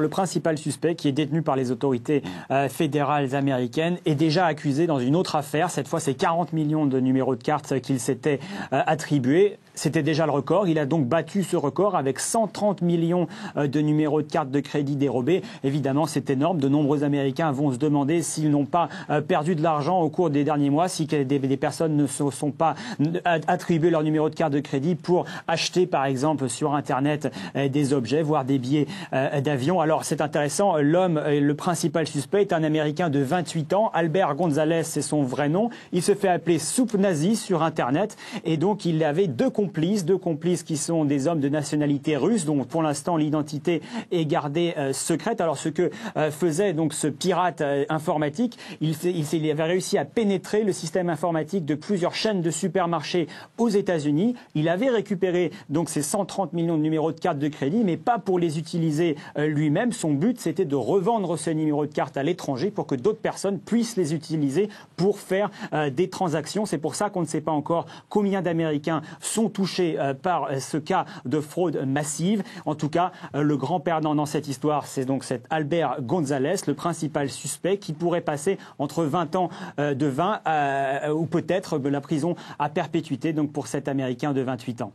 Le principal suspect, qui est détenu par les autorités fédérales américaines, est déjà accusé dans une autre affaire. Cette fois, c'est 40 millions de numéros de cartes qu'il s'était attribués. C'était déjà le record. Il a donc battu ce record avec 130 millions de numéros de cartes de crédit dérobés. Évidemment, c'est énorme. De nombreux Américains vont se demander s'ils n'ont pas perdu de l'argent au cours des derniers mois, si des personnes ne se sont pas attribué leur numéro de carte de crédit pour acheter, par exemple, sur Internet des objets, voire des billets d'avion. Alors, c'est intéressant. L'homme, le principal suspect, est un Américain de 28 ans. Albert González, c'est son vrai nom. Il se fait appeler Soupe Nazi sur Internet. Et donc, il avait deux complices qui sont des hommes de nationalité russe, dont pour l'instant l'identité est gardée secrète. Alors ce que faisait donc ce pirate informatique, il avait réussi à pénétrer le système informatique de plusieurs chaînes de supermarchés aux États-Unis. Il avait récupéré donc ces 130 millions de numéros de carte de crédit, mais pas pour les utiliser lui-même. Son but, c'était de revendre ces numéros de carte à l'étranger pour que d'autres personnes puissent les utiliser pour faire des transactions. C'est pour ça qu'on ne sait pas encore combien d'Américains sont touchés par ce cas de fraude massive. En tout cas, le grand perdant dans cette histoire, c'est donc cet Albert González, le principal suspect, qui pourrait passer entre 20 ans ou peut-être la prison à perpétuité donc pour cet Américain de 28 ans.